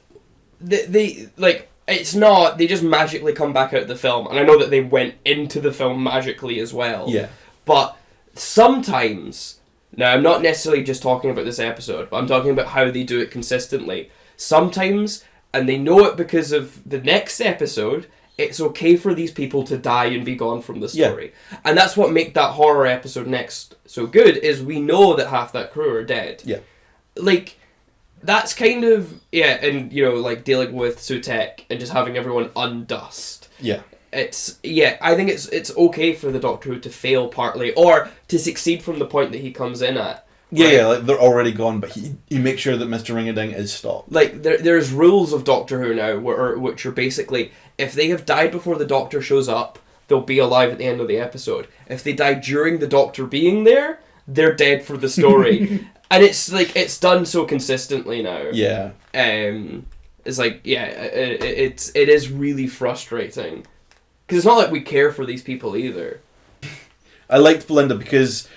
They like, it's not, they just magically come back out of the film, and I know that they went into the film magically as well. Yeah. But sometimes, now I'm not necessarily just talking about this episode, but I'm talking about how they do it consistently. Sometimes, and they know it because of the next episode, it's okay for these people to die and be gone from the story. Yeah. And that's what makes that horror episode next so good, is we know that half that crew are dead. Yeah. Like... That's kind of, and, you know, like, dealing with Sutek and just having everyone undust. Yeah. I think it's okay for the Doctor Who to fail partly, or to succeed from the point that he comes in at. Yeah, right? Like, they're already gone, but he makes sure that Mr. Ring-a-Ding is stopped. Like, there's rules of Doctor Who now, which are basically, if they have died before the Doctor shows up, they'll be alive at the end of the episode. If they die during the Doctor being there, they're dead for the story. And it's like, it's done so consistently now. Yeah. It's like, it is really frustrating. Because it's not like we care for these people either. I liked Belinda because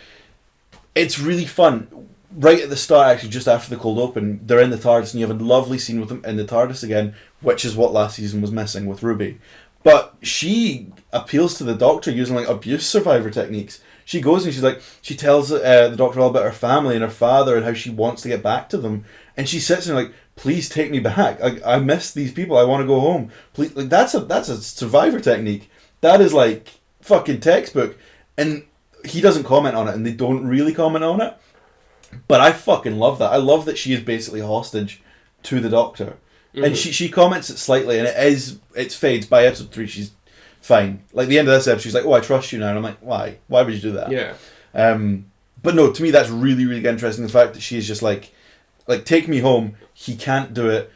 it's really fun. Right at the start, actually, just after the cold open, they're in the TARDIS and you have a lovely scene with them in the TARDIS again, which is what last season was missing with Ruby. But she appeals to the Doctor using, like, abuse survivor techniques. She goes and she tells the Doctor all about her family and her father and how she wants to get back to them. And she sits there like, please take me back. I miss these people. I want to go home. Please, like, that's a survivor technique. That is like fucking textbook. And he doesn't comment on it, and they don't really comment on it. But I fucking love that. I love that she is basically hostage to the Doctor. Mm-hmm. And she comments it slightly, and it fades. By episode 3, she's fine. Like, the end of this episode, she's like, oh, I trust you now. And I'm like, why? Why would you do that? Yeah. But no, to me, that's really, really interesting. The fact that she's just like, take me home. He can't do it.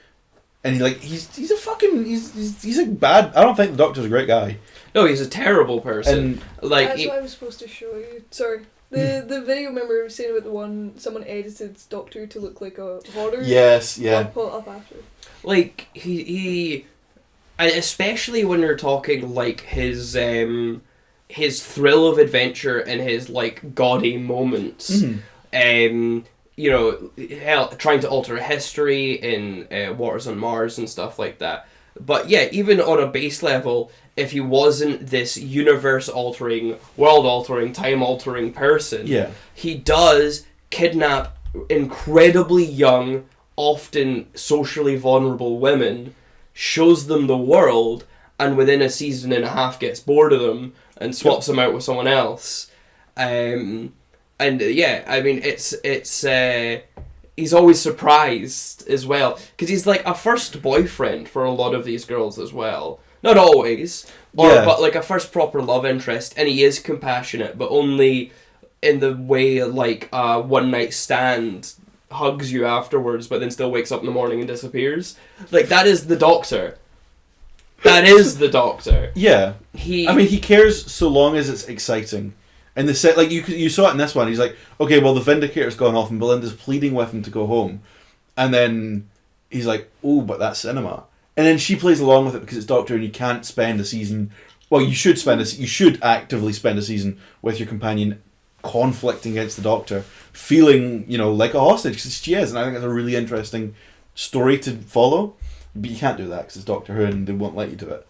And he's a bad... I don't think the Doctor's a great guy. No, he's a terrible person. And like, that's what I was supposed to show you. Sorry. The video, remember saying about the one, someone edited Doctor to look like a horror? Yes, yeah. I'll pull it up after. Like, he especially when you're talking, like, his thrill of adventure and his, like, gaudy moments. Mm-hmm. You know, trying to alter history in Waters on Mars and stuff like that. But yeah, even on a base level, if he wasn't this universe-altering, world-altering, time-altering person, he does kidnap incredibly young, often socially vulnerable women, shows them the world, and within a season and a half gets bored of them and swaps them out with someone else. And yeah, I mean, it's he's always surprised as well, because he's like a first boyfriend for a lot of these girls as well. Not always, but like a first proper love interest, and he is compassionate, but only in the way like a one night stand hugs you afterwards, but then still wakes up in the morning and disappears. Like, that is the Doctor. That is the Doctor. Yeah. He cares so long as it's exciting. And the set, like, you saw it in this one. He's like, okay, well, the Vindicator's gone off and Belinda's pleading with him to go home. And then he's like, oh, but that's cinema. And then she plays along with it because it's Doctor and you can't spend a season... Well, you should actively spend a season with your companion conflicting against the Doctor, feeling, like a hostage, because she is. And I think it's a really interesting story to follow. But you can't do that because it's Doctor Who and they won't let you do it.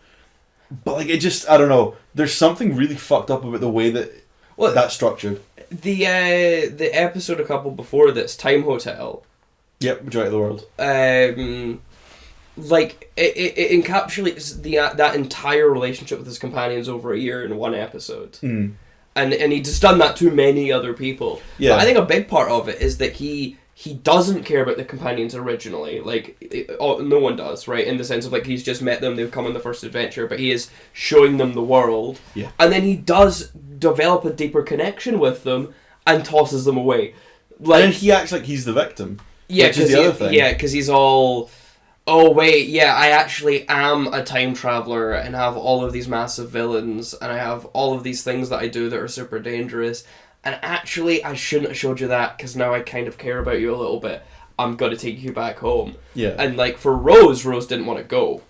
But, like, it just... I don't know. There's something really fucked up about the way that... that's structured. The episode a couple before this, Time Hotel. Yep, Majority of the World. Like, it encapsulates that entire relationship with his companions over a year in one episode. Mm. And he's just done that to many other people. Yeah. But I think a big part of it is that he doesn't care about the companions originally. Like, no one does, right? In the sense of, like, he's just met them, they've come on the first adventure, but he is showing them the world. Yeah. And then he does develop a deeper connection with them and tosses them away. Like, and he acts like he's the victim. Yeah, which is the other thing. Yeah, because he's all... Oh, wait, yeah, I actually am a time traveller and have all of these massive villains, and I have all of these things that I do that are super dangerous, and actually, I shouldn't have showed you that, because now I kind of care about you a little bit. I'm going to take you back home. Yeah. And, like, for Rose didn't want to go.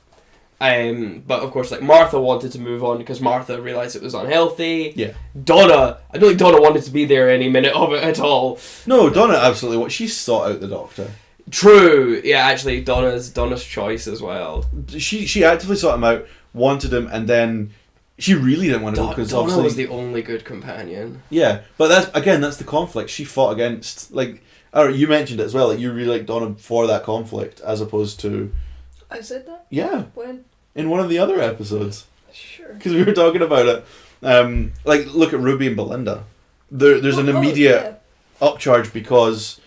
But, of course, like, Martha wanted to move on, because Martha realised it was unhealthy. Yeah. Donna, I don't think Donna wanted to be there any minute of it at all. No, Donna absolutely... She sought out the Doctor. True. Yeah, actually, Donna's choice as well. She actively sought him out, wanted him, and then she really didn't want to go because Donna obviously was the only good companion. Yeah, but that's the conflict. She fought against, like, I don't know, you mentioned it as well. Like, you really like Donna for that conflict as opposed to. I said that. Yeah. When? In one of the other episodes. Sure. Because we were talking about it. Like, look at Ruby and Belinda. There's an immediate upcharge because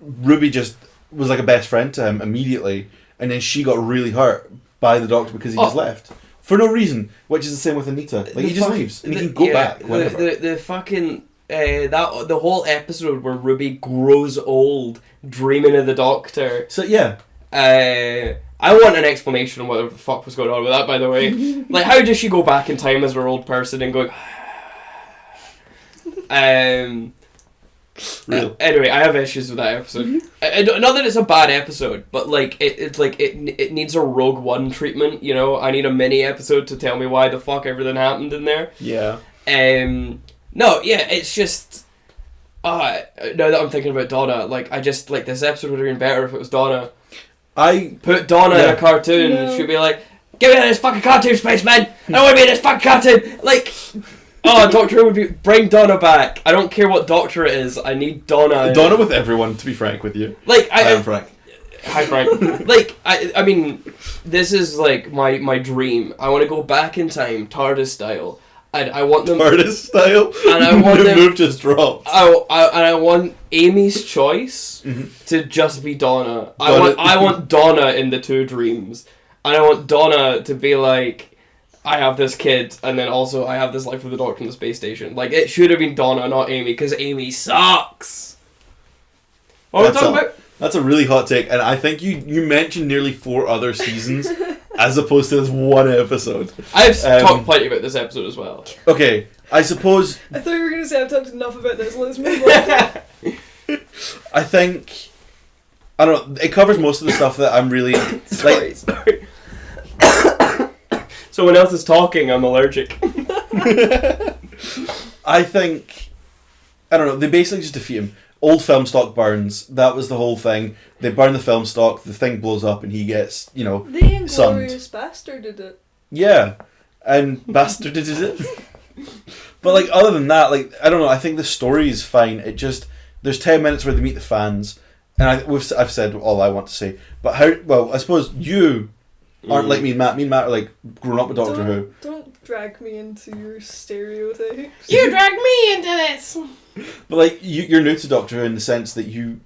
Ruby just was like a best friend to him immediately, and then she got really hurt by the Doctor because he just left for no reason, which is the same with Anita. Like, he just leaves and he can go back whenever. The fucking the whole episode where Ruby grows old dreaming of the Doctor. So yeah, I want an explanation on what the fuck was going on with that, by the way. Like, how does she go back in time as an old person and go real. Anyway, I have issues with that episode. Not that it's a bad episode, but like it needs a Rogue One treatment. I need a mini episode to tell me why the fuck everything happened in there. Yeah. No, yeah, it's just. Now that I'm thinking about Donna, like, I just like this episode would have been better if it was Donna. I put Donna in a cartoon. No. She'd be like, "Get me out of this fucking cartoon, spaceman! I don't want to be in this fucking cartoon!" Like. Oh, Doctor Who would be... Bring Donna back. I don't care what Doctor it is. I need Donna. Donna with everyone, to be frank with you. Like, I am Frank. Hi, Frank. Like, I mean, this is, like, my dream. I want to go back in time, TARDIS style. And I want them... TARDIS style? And I want the them... move just dropped. I want Amy's choice to just be Donna. I want Donna in the two dreams. And I want Donna to be like... I have this kid, and then also I have this life with the Doctor in the space station. Like, it should have been Donna, not Amy, because Amy sucks. What are we talking about? That's a really hot take, and I think you mentioned nearly 4 other seasons as opposed to this one episode. I've talked plenty about this episode as well. Okay, I suppose... I thought you were going to say I've talked enough about this, let's move on. I think... I don't know, it covers most of the stuff that I'm really... Sorry. Someone else is talking, I'm allergic. I think... I don't know, they basically just defeat him. Old film stock burns, that was the whole thing. They burn the film stock, the thing blows up, and he gets, The Inglourious Bastarded it. Yeah, and bastarded it. But, like, other than that, like, I don't know, I think the story is fine. It just... There's 10 minutes where they meet the fans, and I've said all I want to say. But I suppose you... aren't like me and Matt. Me and Matt are like grown up with Doctor Who. Don't drag me into your stereotypes. You dragged me into this. But like you're new to Doctor Who in the sense that you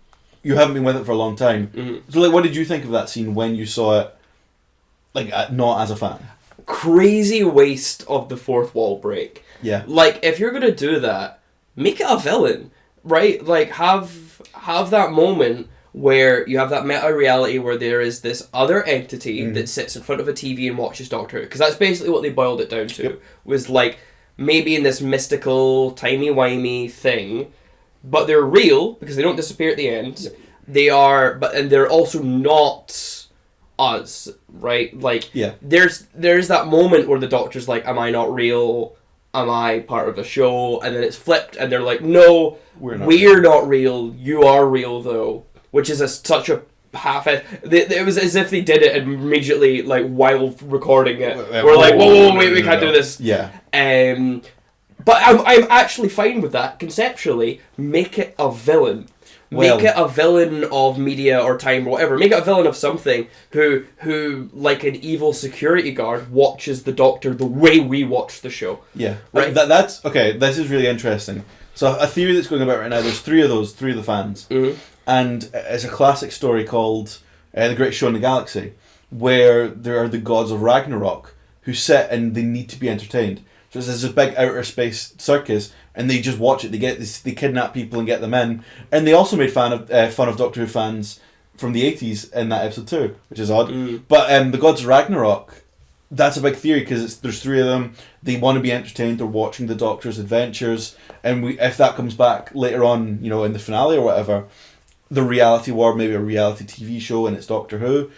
haven't been with it for a long time. Mm-hmm. So like, what did you think of that scene when you saw it? Like not as a fan. Crazy waste of the fourth wall break. Yeah. Like if you're gonna do that, make it a villain, right? Like have that moment where you have that meta reality where there is this other entity that sits in front of a TV and watches Doctor Who, because that's basically what they boiled it down to. Yep. Was like maybe in this mystical timey-wimey thing, but they're real because they don't disappear at the end. Yep. They are, and they're also not us, right? Like there's that moment where the Doctor's like, am I not real? Am I part of a show? And then it's flipped and they're like, no, we're not real. You are real though. Which is such a it was as if they did it immediately, like while recording it. We're like, whoa, wait, we can't do this. Yeah. But I'm actually fine with that conceptually. Make it a villain. Make it a villain of media or time or whatever. Make it a villain of something who like an evil security guard watches the Doctor the way we watch the show. Yeah. Right. That's okay. This is really interesting. So a theory that's going about right now. There's three of the fans. Mm-hmm. And it's a classic story called The Great Show in the Galaxy, where there are the gods of Ragnarok who sit and they need to be entertained. So there's this big outer space circus, and they just watch it. They kidnap people and get them in. And they also made fun of Doctor Who fans from the 80s in that episode too, which is odd. Mm. But the gods of Ragnarok, that's a big theory because there's three of them. They want to be entertained. They're watching the Doctor's adventures, and if that comes back later on, in the finale or whatever. The reality war, maybe a reality TV show, and it's Doctor Who.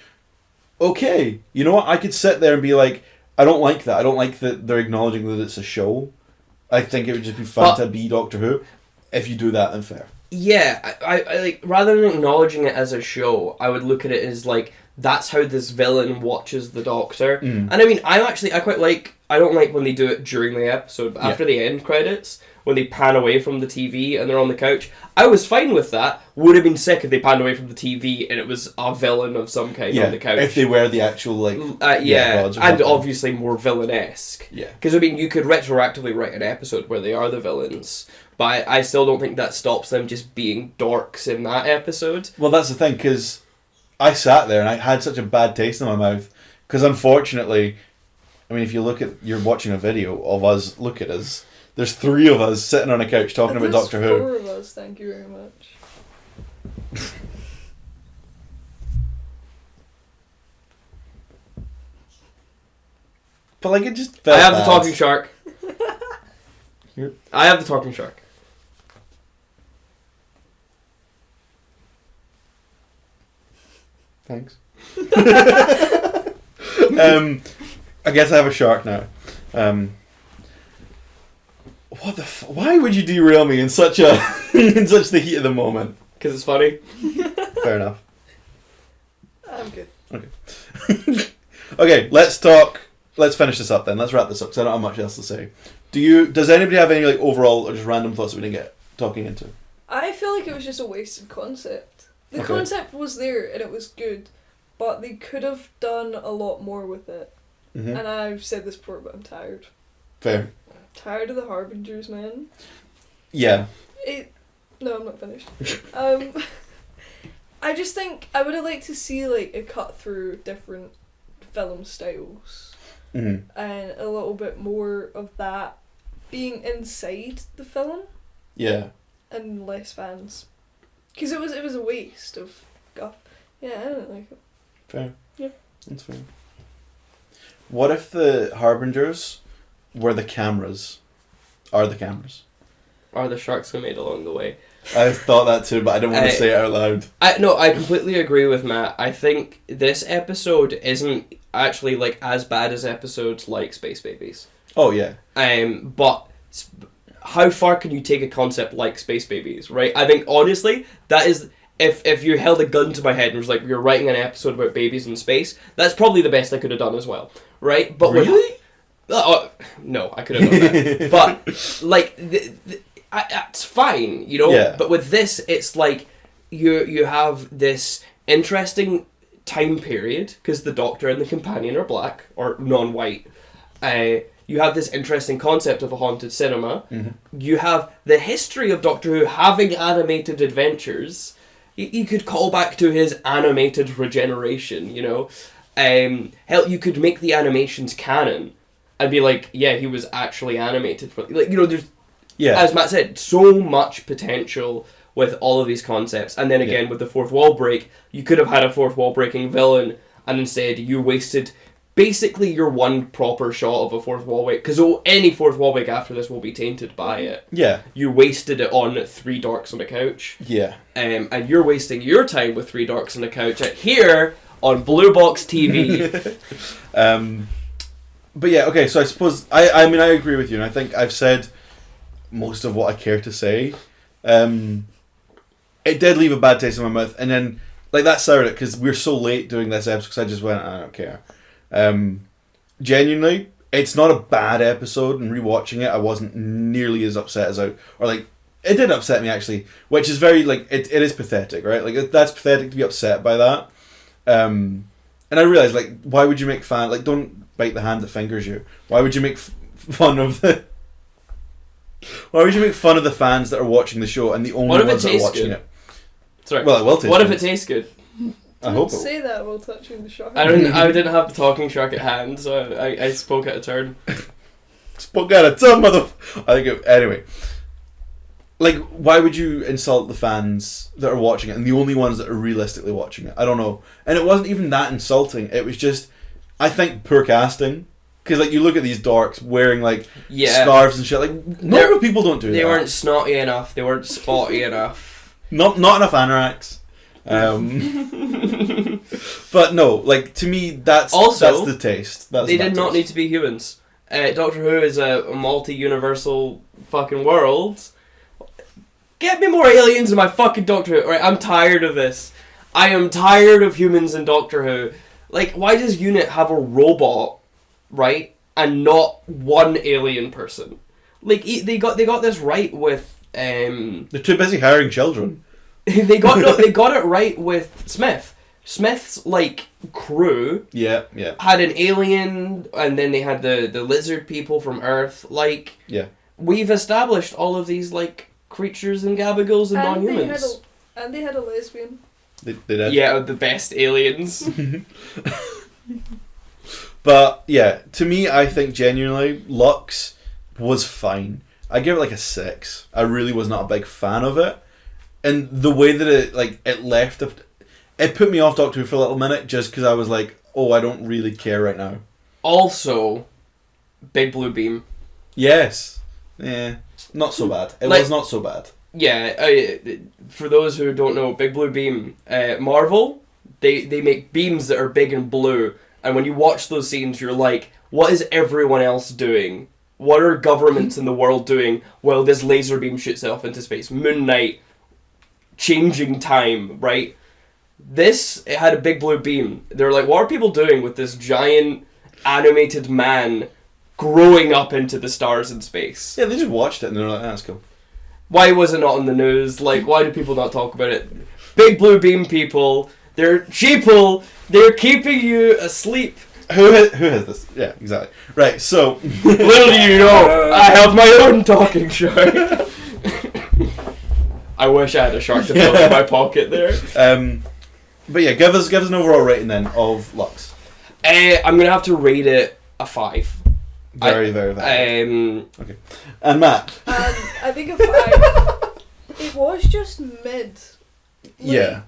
Okay, you know what? I could sit there and be like, I don't like that. I don't like that they're acknowledging that it's a show. I think it would just be fun to be Doctor Who. If you do that, then fair. Yeah, I like, rather than acknowledging it as a show, I would look at it as like, that's how this villain watches the Doctor. Mm. And I mean, I don't like when they do it during the episode, but after the end credits, when they pan away from the TV and they're on the couch, I was fine with that. Would have been sick if they panned away from the TV and it was a villain of some kind on the couch. If they were the actual, and obviously more villain-esque. Yeah. Because, I mean, you could retroactively write an episode where they are the villains, but I still don't think that stops them just being dorks in that episode. Well, that's the thing, because I sat there and I had such a bad taste in my mouth, because unfortunately, I mean, if you're watching a video of us, look at us. There's three of us sitting on a couch talking about Doctor Who. There's four of us, thank you very much. But like, it just felt I have bad. The talking shark. I have the talking shark. Thanks. I guess I have a shark now. What the? Why would you derail me in such the heat of the moment? Because it's funny. Fair enough. I'm good. Okay. Okay, let's talk. Let's finish this up then. Let's wrap this up because I don't have much else to say. Does anybody have any overall or just random thoughts that we didn't get talking into? I feel like it was just a wasted concept. The concept was there and it was good, but they could have done a lot more with it. Mm-hmm. And I've said this before, but I'm tired. Fair. Tired of the Harbingers, man. Yeah. No, I'm not finished. I just think I would have liked to see a cut through different film styles, and a little bit more of that being inside the film. Yeah. And less fans, because it was a waste of guff. Yeah, I didn't like it. Fair. Yeah. That's fair. What if the Harbingers were the cameras? Are the cameras? Are the sharks we made along the way? I thought that too, but I didn't want to say it out loud. I completely agree with Matt. I think this episode isn't actually as bad as episodes like Space Babies. Oh yeah. But how far can you take a concept like Space Babies, right? I think honestly that is, if you held a gun to my head and was like, you're writing an episode about babies in space, that's probably the best I could have done as well, right? But really? No, I could have done that. But it's fine, Yeah. But with this, it's like you have this interesting time period, because the Doctor and the Companion are black, or non-white, you have this interesting concept of a haunted cinema. Mm-hmm. You have the history of Doctor Who having animated adventures. You could call back to his animated regeneration, you know? Hell, you could make the animations canon and be like, yeah, he was actually animated for... Like, you know, there's... Yeah. As Matt said, so much potential with all of these concepts. And then again, with the fourth wall break, you could have had a fourth wall breaking villain, and instead you wasted basically your one proper shot of a fourth wall break, because any fourth wall break after this will be tainted by it. Yeah. You wasted it on Three Dorks on a Couch. Yeah. And you're wasting your time with Three Dorks on a Couch here on Blueboxd TV. But yeah, okay, so I suppose, I mean, I agree with you, and I think I've said most of what I care to say. It did leave a bad taste in my mouth, and then, like, that soured it, because we're so late doing this episode, because I just went, I don't care. Genuinely, it's not a bad episode, and rewatching it, I wasn't nearly as upset as it did upset me, actually, which is very, like, it is pathetic, right? Like, that's pathetic to be upset by that. And I realised, like, why would you make don't bite the hand that fingers you. Why would you make fun of the... Why would you make fun of the fans that are watching the show and the only ones that are watching it? Sorry. Well, it will taste good. What if it tastes good? I hope Don't say that while touching the shark. I didn't have the talking shark at hand, so I spoke out of turn. Spoke out of turn, anyway. Like, why would you insult the fans that are watching it and the only ones that are realistically watching it? I don't know. And it wasn't even that insulting. It was just, I think, poor casting. Because, like, you look at these dorks wearing, like, scarves and shit. Like, normal people don't do that. They weren't snotty enough. They weren't spotty enough. Not enough anoraks. But no, like, to me, that's the taste. They did not need to be humans. Doctor Who is a multi-universal fucking world. Get me more aliens in my fucking Doctor Who. Right, I'm tired of this. I am tired of humans in Doctor Who. Like, why does UNIT have a robot, right, and not one alien person? Like, they got this right with... They're too busy hiring children. they got it right with Smith. Smith's, like, crew had an alien, and then they had the lizard people from Earth. Like, we've established all of these, like, creatures and gabagles and non-humans. They had a lesbian. They did. Yeah, the best aliens. But, yeah, to me, I think genuinely, Lux was fine. I give it like a 6. I really was not a big fan of it. And the way that it left, it put me off Doctor Who for a little minute just because I was like, oh, I don't really care right now. Also, Big Blue Beam. Yes. Yeah. Not so bad. It was not so bad. Yeah. For those who don't know, Big Blue Beam, Marvel, they make beams that are big and blue. And when you watch those scenes, you're like, what is everyone else doing? What are governments in the world doing while this laser beam shoots off into space? Moon Knight, changing time, right? It had a big blue beam. They're like, what are people doing with this giant animated man growing up into the stars in space? Yeah, they just watched it and they're like, that's cool. Why was it not on the news? Like, why do people not talk about it? Big blue beam people, they're sheeple, they're keeping you asleep. Who has this? Yeah, exactly. Right, so... Little do you know, I have my own talking shark. I wish I had a shark to fill in my pocket there. But yeah, give us an overall rating then of Lux. I'm going to have to rate it a 5. Very, very. Okay. And Matt? I think a 5. It was just mid. Yeah.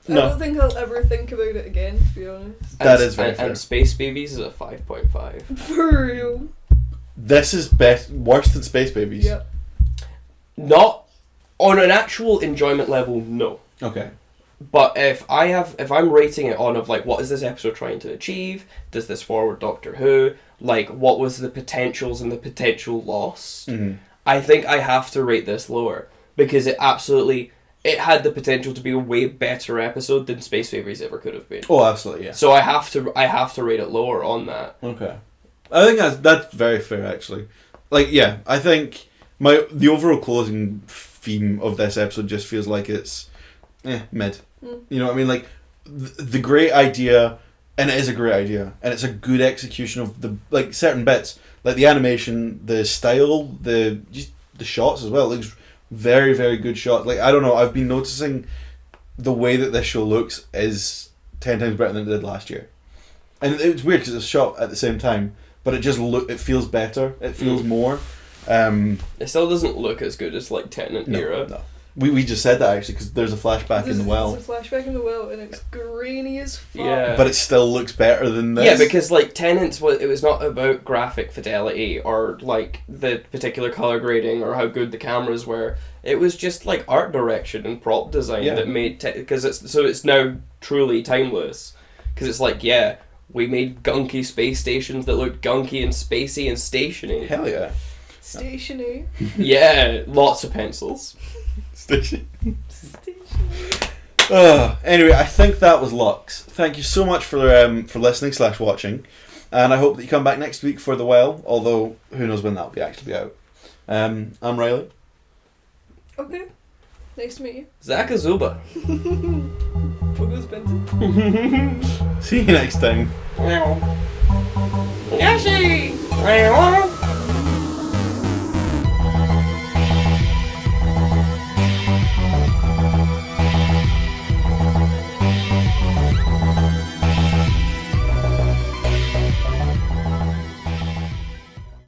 I don't think I'll ever think about it again, to be honest. That is very fair. And Space Babies is a 5.5. For real. This is worse than Space Babies. Yep. Not on an actual enjoyment level, no. Okay. But if I'm rating it on of like, what is this episode trying to achieve? Does this forward Doctor Who? Like, what was the potentials and the potential loss? Mm-hmm. I think I have to rate this lower because it had the potential to be a way better episode than Space Babies ever could have been. Oh, absolutely, yeah. So I have to rate it lower on that. Okay. I think that's very fair, actually. Like, yeah, I think the overall closing theme of this episode just feels like it's mid. You know what I mean? Like, the great idea, and it is a great idea, and it's a good execution of the, like, certain bits, like the animation, the style, the shots as well. It looks very, very good shots. Like, I don't know, I've been noticing the way that this show looks is 10 times better than it did last year. And it's weird because it's shot at the same time, but it feels better. It feels more. It still doesn't look as good as, like, Tenant era. No. We just said that, actually, because there's a flashback in the well. There's a flashback in the well, and it's grainy as fuck. Yeah. But it still looks better than this. Yeah, because, like, Tenants, it was not about graphic fidelity or, like, the particular colour grading or how good the cameras were. It was just, like, art direction and prop design that made... Because it's now truly timeless. Because it's like, yeah, we made gunky space stations that looked gunky and spacey and stationary. Hell yeah. Stationary. Yeah, lots of pencils. Stationary. Anyway, I think that was Lux. Thank you so much for listening/watching, and I hope that you come back next week for The Well, although who knows when that'll actually be out. I'm Rylie. Okay. Nice to meet you. Zach Azuba. Pogo's Benton. See you next time. Yoshi!